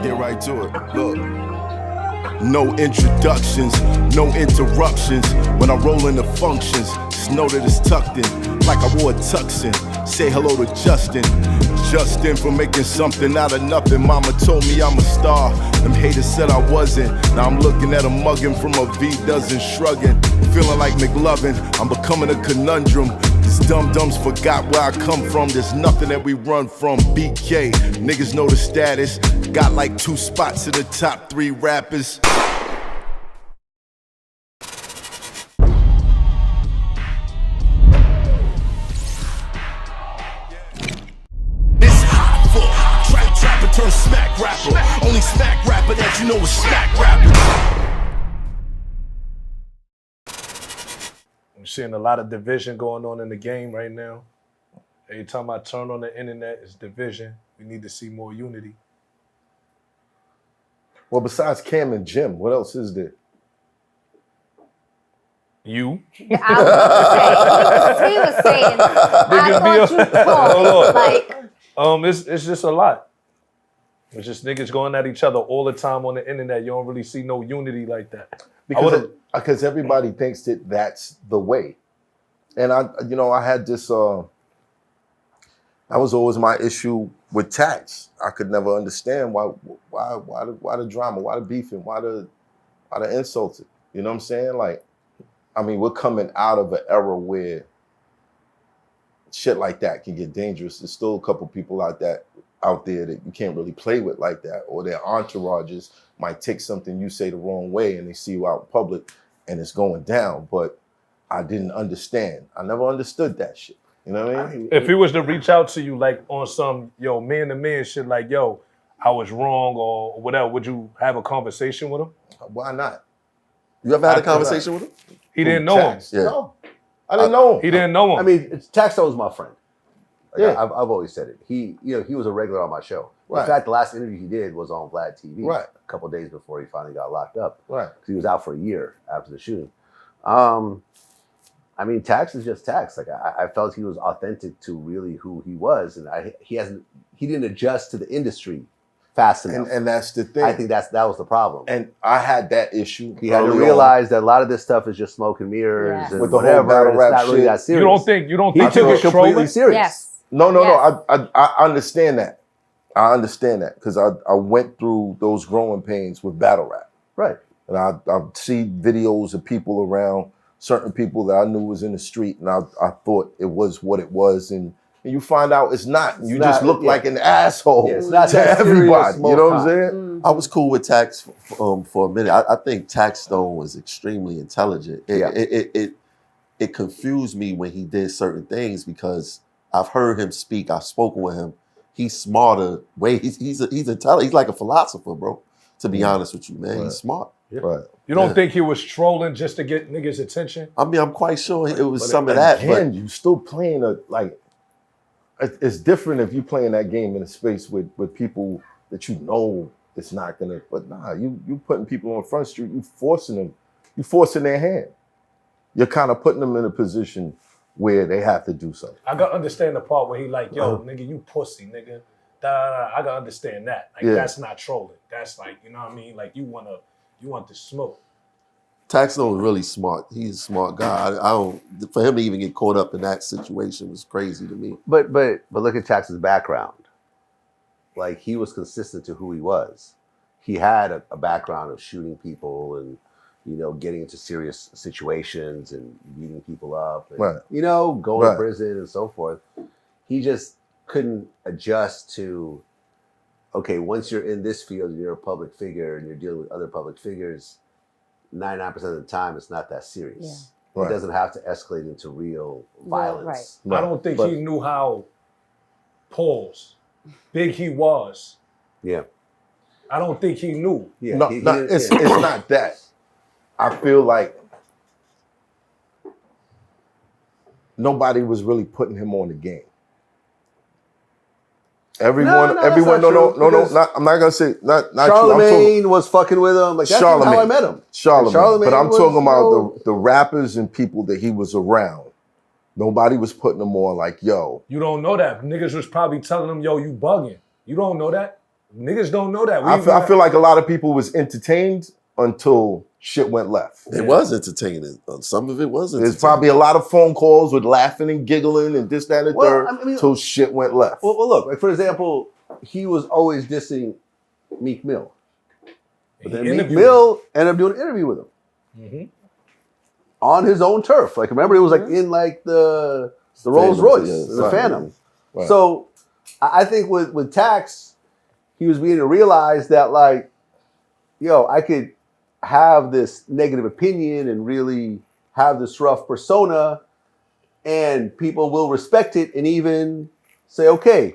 get right to it. Look. No introductions, no interruptions. When I roll into functions, just know that it's tucked in, like I wore a tux in. Say hello to Justin. Justin for making something out of nothing. Mama told me I'm a star. Them haters said I wasn't. Now I'm looking at a mugging from a V-dozen shrugging. Feeling like McLovin, I'm becoming a conundrum. These dum-dums forgot where I come from. There's nothing that we run from. BK, niggas know the status. Got like 2 spots in the top 3 rappers. It's hot for trapper turn smack rapper. Only smack rapper that you know is smack rapper. I'm seeing a lot of division going on in the game right now. Every time I turn on the internet, it's division. We need to see more unity. Well, besides Cam and Jim, what else is there? You? Yeah, I was saying, he was saying, I thought you told me, like. It's just a lot. It's just niggas going at each other all the time on the internet. You don't really see no unity like that. Because everybody thinks that that's the way. And I had this, that was always my issue with Tax. I could never understand why the drama, why the beefing, why the insulting. You know what I'm saying? Like, I mean, we're coming out of an era where shit like that can get dangerous. There's still a couple people out there that you can't really play with like that, or their entourages might take something you say the wrong way and they see you out in public and it's going down. But I didn't understand. I never understood that shit. You know what I mean? If he was to reach out to you like on some, man-to-man shit like, yo, I was wrong or whatever, would you have a conversation with him? Why not? You ever had a conversation with him? He didn't know him. Yeah. No, I didn't know him. He didn't know him. I mean, Taxstone's my friend. Like, Yeah. I've always said it. He was a regular on my show. Right. In fact, the last interview he did was on Vlad TV. Right. A couple of days before he finally got locked up. Right. Because he was out for a year after the shooting. I mean, Tax is just Tax. Like I felt he was authentic to really who he was, and he didn't adjust to the industry fast enough. And that's the thing. I think that was the problem. And I had that issue. He had to realize that a lot of this stuff is just smoke and mirrors Yes. and With the whole whatever. battle and it's rap not really shit. that serious. You don't He think took it completely trolling? serious. Yes. No. Yes. I understand that. I understand that because I went through those growing pains with battle rap. Right. And I see videos of people around, certain people that I knew was in the street, and I thought it was what it was, and you find out it's not. You just look like an asshole Yeah, it's not to that everybody. serious, You know what I'm smoke saying? I was cool with Tax for a minute. I think Taxstone was extremely intelligent. It confused me when he did certain things because I've heard him speak. I've spoken with him. He's smarter. He's intelligent. He's like a philosopher, bro. To be honest with you, man, Right. he's smart. Right. You don't think he was trolling just to get niggas' attention? I mean, I'm quite sure it was But some of that. again, you still playing it's different if you playing that game in a space with people that you know it's not gonna. But nah, you putting people on Front Street, you forcing their hand. You're kind of putting them in a position where they have to do something. I gotta understand the part where he like, yo, nigga, you pussy, nigga. I gotta understand that. Like, Yeah. that's not trolling. That's like, you know what I mean? Like, you want the smoke. Taxstone was really smart. He's a smart guy. I don't. For him to even get caught up in that situation was crazy to me. But look at Tax's background. Like, he was consistent to who he was. He had a background of shooting people and, getting into serious situations and beating people up and, Right. Going Right. to prison and so forth. He just couldn't adjust to, okay, once you're in this field, you're a public figure and you're dealing with other public figures, 99% of the time, it's not that serious. Yeah. Right. It doesn't have to escalate into real violence. I don't think he knew how big he was. Yeah. I don't think he knew. Yeah. No, it's not that. I feel like nobody was really putting him on the game. Everyone, No, I'm not gonna say not Charlemagne was fucking with him. Like, that's how I met him. Charlemagne. But I'm was, talking about the rappers and people that he was around. Nobody was putting them on like, yo. You don't know that. Niggas was probably telling him, yo, you bugging. You don't know that. Niggas don't know that. I feel like a lot of people was entertained until shit went left. It was entertaining. Some of it was entertaining. There's probably a lot of phone calls with laughing and giggling and this, that, and the third until shit went left. Well, look, like for example, he was always dissing Meek Mill. But then Meek Mill ended up doing an interview with him on his own turf. Like, remember, it was like in like the Rolls Royce, the Phantom. Right. So I think with Tax, he was beginning to realize that, like, yo, I could have this negative opinion and really have this rough persona, and people will respect it and even say, okay,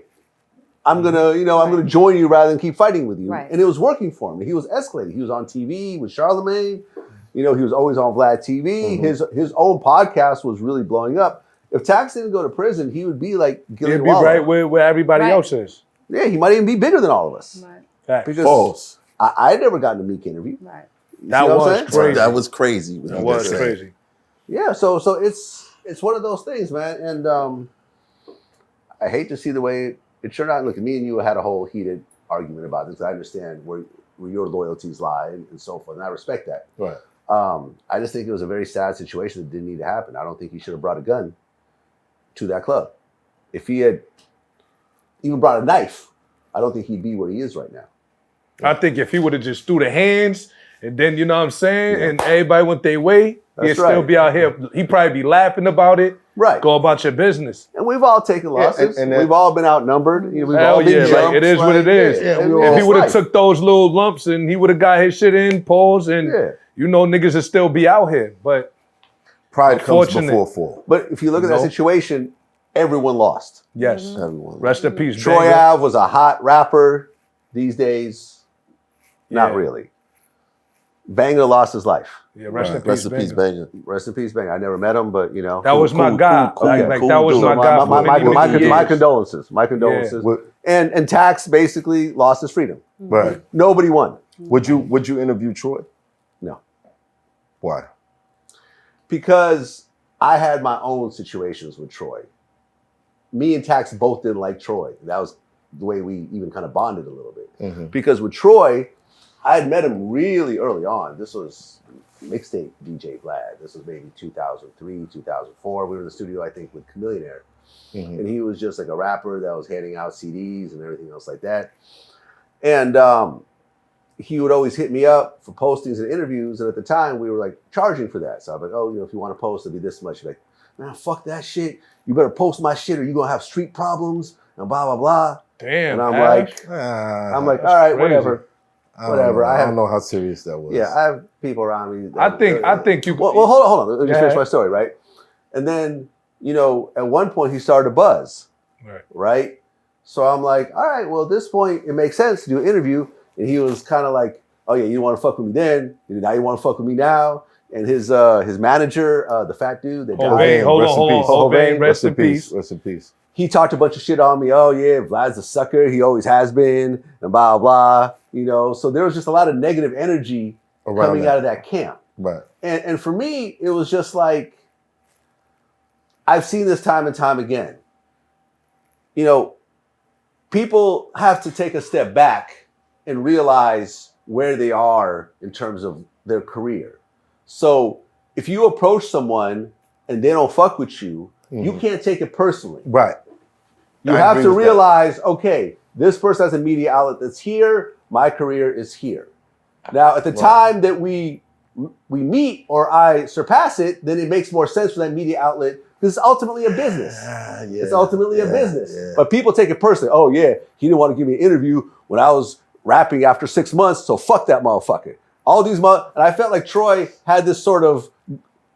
I'm gonna join you rather than keep fighting with you. Right. And it was working for him. He was escalating. He was on TV with Charlemagne. You know, he was always on Vlad TV. His own podcast was really blowing up. If Tax didn't go to prison, he would be like Gillian He'd be Wallen. right where everybody else is. Yeah, he might even be bigger than all of us. Right. Because I had never gotten a Meek interview. Right. That was crazy. That was crazy. That was crazy. Yeah, so it's one of those things, man. And I hate to see the way it turned out. Look, me and you had a whole heated argument about this. I understand where your loyalties lie and so forth, and I respect that. Right. I just think it was a very sad situation that didn't need to happen. I don't think he should have brought a gun to that club. If he had even brought a knife, I don't think he'd be where he is right now. I think if he would have just threw the hands and then, you know what I'm saying, and everybody went their way, he'd still be out here. He'd probably be laughing about it. Right. Go about your business. And we've all taken losses. And we've all been outnumbered. We've hell all been jumped. Like, it is what it is. If he would have took those little lumps and he would have got his shit in, pause, and you know niggas would still be out here. But pride comes before fall. But if you look at that situation, everyone lost. Yes. Everyone. Rest in peace. Troy Ave was a hot rapper. These days, not really. Banger lost his life. Yeah, rest in peace, Banger. Rest in peace, Banger. I never met him, but you know. That was my guy. That was my guy. My condolences. My condolences. Yeah. And Tax basically lost his freedom. Right. Nobody won. Would you interview Troy? No. Why? Because I had my own situations with Troy. Me and Tax both didn't like Troy. That was the way we even kind of bonded a little bit. Because with Troy, I had met him really early on. This was mixtape DJ Vlad. This was maybe 2003, 2004. We were in the studio, I think, with Chameleonaire. And he was just like a rapper that was handing out CDs and everything else like that. And he would always hit me up for postings and interviews. And at the time, we were like charging for that. So I was like, oh, you know, if you want to post, it'll be this much. He's like, man, fuck that shit. You better post my shit or you're going to have street problems and blah, blah, blah. Damn. And I'm like, all right, whatever. Whatever. I don't know how serious that was. Yeah, I have people around me. I think you. Well, hold on. Let me just finish my story, right? And then, you know, at one point he started to buzz, right? So I'm like, all right, well, at this point it makes sense to do an interview. And he was kind of like, oh yeah, you didn't want to fuck with me then, now you want to fuck with me now. And his manager, the fat dude that died. Hold on. Rest in peace. Rest in peace. He talked a bunch of shit on me. Oh yeah, Vlad's a sucker. He always has been, and blah blah. You know, so there was just a lot of negative energy coming out of that camp. Right. And for me, it was just like, I've seen this time and time again. You know, people have to take a step back and realize where they are in terms of their career. So if you approach someone and they don't fuck with you, you can't take it personally. Right. You have to realize, okay, this person has a media outlet that's here. My career is here. Now, at the time that we meet or I surpass it, then it makes more sense for that media outlet because it's ultimately a business. It's ultimately a business. Yeah. But people take it personally. Oh, yeah, he didn't want to give me an interview when I was rapping after 6 months, so fuck that motherfucker. All these and I felt like Troy had this sort of,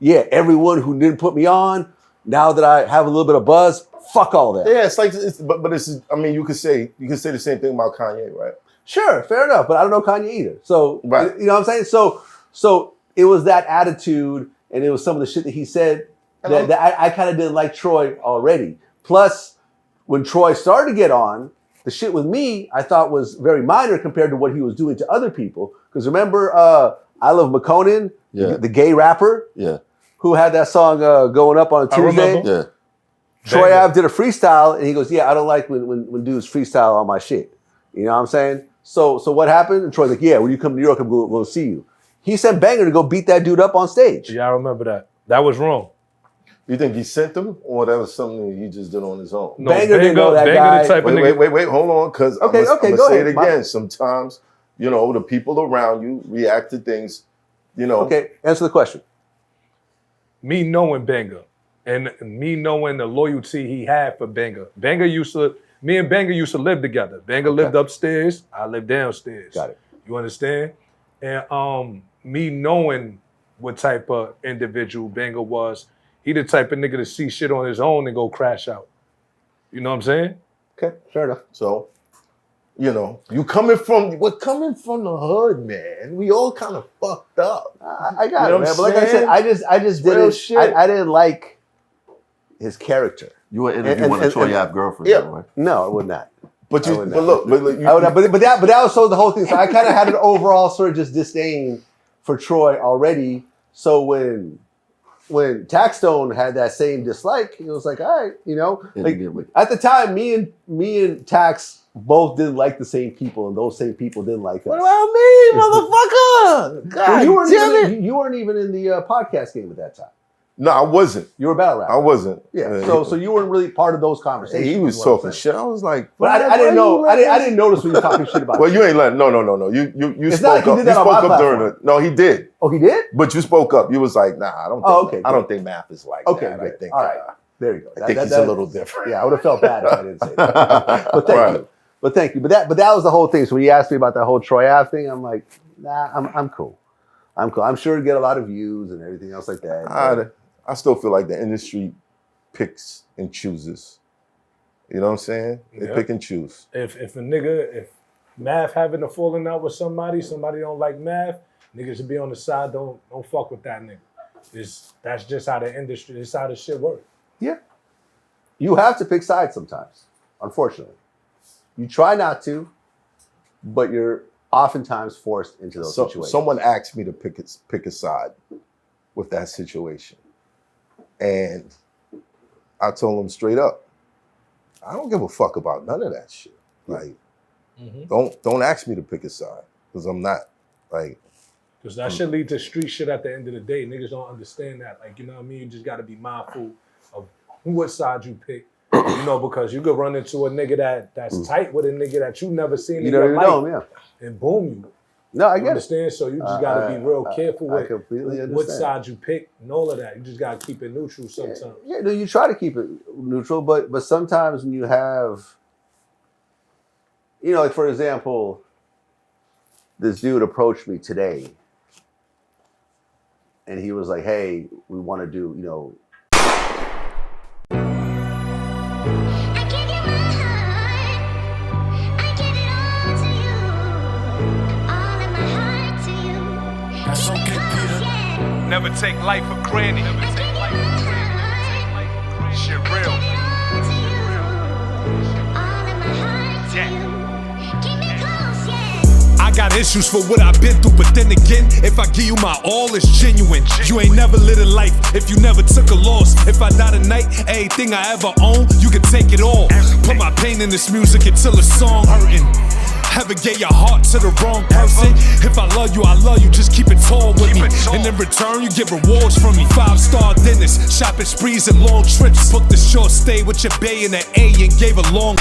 everyone who didn't put me on, now that I have a little bit of buzz, fuck all that. Yeah, it's like, but it's. I mean, you could say the same thing about Kanye, right? Sure, fair enough. But I don't know Kanye either. So you know what I'm saying? So it was that attitude, and it was some of the shit that he said that I kind of didn't like Troy already. Plus, when Troy started to get on, the shit with me I thought was very minor compared to what he was doing to other people. Because remember, I Love McConan, the gay rapper, who had that song going up on a Tuesday. Yeah. Troy Ave did a freestyle, and he goes, "Yeah, I don't like when dudes freestyle on my shit." You know what I'm saying? So what happened? And Troy's like, yeah, when you come to New York, I'm going to see you. He sent Banger to go beat that dude up on stage. Yeah, I remember that. That was wrong. You think he sent them, or that was something he just did on his own? No, Banger didn't know that guy. The type of nigga. Wait, hold on, because Okay, I'm gonna go say ahead. it again. Sometimes, you know, the people around you react to things, you know. Okay, answer the question. Me knowing Banger and me knowing the loyalty he had for Banger. Me and Banger used to live together. Banger lived upstairs, I lived downstairs. Got it. You understand? And me knowing what type of individual Banger was, he the type of nigga to see shit on his own and go crash out. You know what I'm saying? Okay, fair enough. So, you know, we're coming from the hood, man. We all kind of fucked up. I got You know it, what man. I'm But like I said, saying? I just Real didn't. shit. I didn't like his character. You were interviewing a Troy Ave girlfriend, Yeah. though, right? No, I would not. But I would not. look, But that was so the whole thing. So I kind of had an overall sort of just disdain for Troy already. So when Taxstone had that same dislike, it was like, all right, you know, like at the time, me and Tax both didn't like the same people, and those same people didn't like us. What about me, motherfucker? God you weren't even in the podcast game at that time. No, I wasn't. You were a battle rapper. I wasn't. Yeah. So you weren't really part of those conversations. He was talking shit. I was like, But I didn't know. I didn't notice when you were talking shit about. Well, you ain't letting. No. You It's not like spoke he up. did You that on spoke my up during platform. it. No, he did. Oh, he did? But you spoke up. You was like, nah, I don't. Think, Oh, okay, I don't think math is like Okay, that. great. I think. All right. There you go. I think he's a little different. Yeah, I would have felt bad if I didn't say that. But thank you. But thank you. But that was the whole thing. So when you asked me about that whole Troy Ave thing, I'm like, nah, I'm cool. I'm cool. I'm sure to get a lot of views and everything else like that. I still feel like the industry picks and chooses. You know what I'm saying? They pick and choose. If Math having a falling out with somebody don't like Math, niggas should be on the side, don't fuck with that nigga. That's just how the industry, that's how the shit works. Yeah. You have to pick sides sometimes, unfortunately. You try not to, but you're oftentimes forced into those situations. Someone asked me to pick a side with that situation. And I told them straight up, I don't give a fuck about none of that shit. Like, don't ask me to pick a side, because I'm not. Like, because that shit lead to street shit at the end of the day. Niggas don't understand that. Like, you know what I mean? You just got to be mindful of what side you pick. You know, because you could run into a nigga that's tight with a nigga that you never seen in your life. And boom, you. No, I get understand? So you just got to be real careful with what side you pick and all of that. You just got to keep it neutral sometimes. Yeah, no, you try to keep it neutral, but sometimes when you have, you know, like for example, this dude approached me today and he was like, hey, we want to do, you know, Never take life for granted. Shit real. I got issues for what I've been through, but then again, if I give you my all, it's genuine. You ain't never lived a life if you never took a loss. If I die tonight, everything I ever own, you can take it all. Put my pain in this music until the song hurting. Ever gave your heart to the wrong person? If I love you, just keep it tall with me. And in return, you get rewards from me. 5-star dinners, shopping sprees and long trips. Booked a short stay with your bae in the A and gave a long